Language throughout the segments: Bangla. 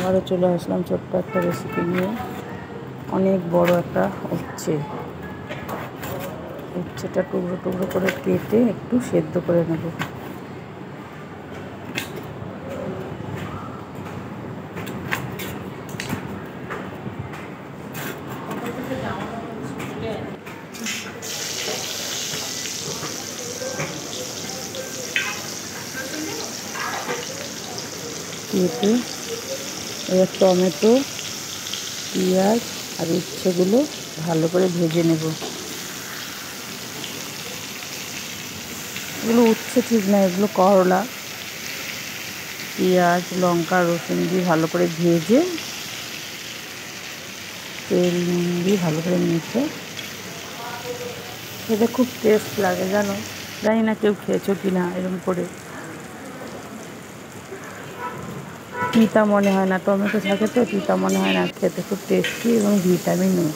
আবারও চলে আসলাম ছোট্ট একটা রেসিপি নিয়ে। অনেক বড় একটা উচ্ছেটা টুকরো টুকরো করে কেটে একটু সেদ্ধ করে নেব। কেটে এবার টমেটো, পেঁয়াজ আর উচ্ছেগুলো ভালো করে ভেজে নেব। এগুলো উচ্ছে ঠিক না, এগুলো করলা। পেঁয়াজ, লঙ্কা, রসুন দিয়ে ভালো করে ভেজে তেল নুন দিয়ে ভালো করে মেখে খেতে খুব টেস্ট লাগে জানো। জানি না কেউ খেয়েছো কি না এরকম করে। তিতা মনে হয় না, টমেটো থাকে তো তিতা মনে হয় না, খেতে খুব টেস্টি এবং ভিটামিনও।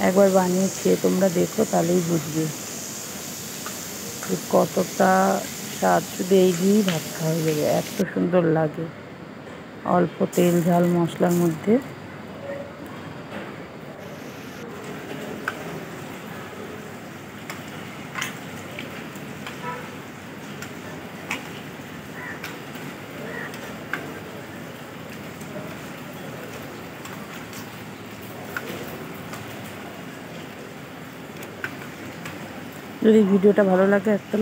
একবার বানিয়ে খেয়ে তোমরা দেখো, তাহলেই বুঝবে কতটা স্বাদ। শুধু এই দিয়েই ভাত খাওয়া যাবে, এত সুন্দর লাগে অল্প তেল ঝাল মশলার মধ্যে। যদি ভিডিওটা ভালো লাগে একটা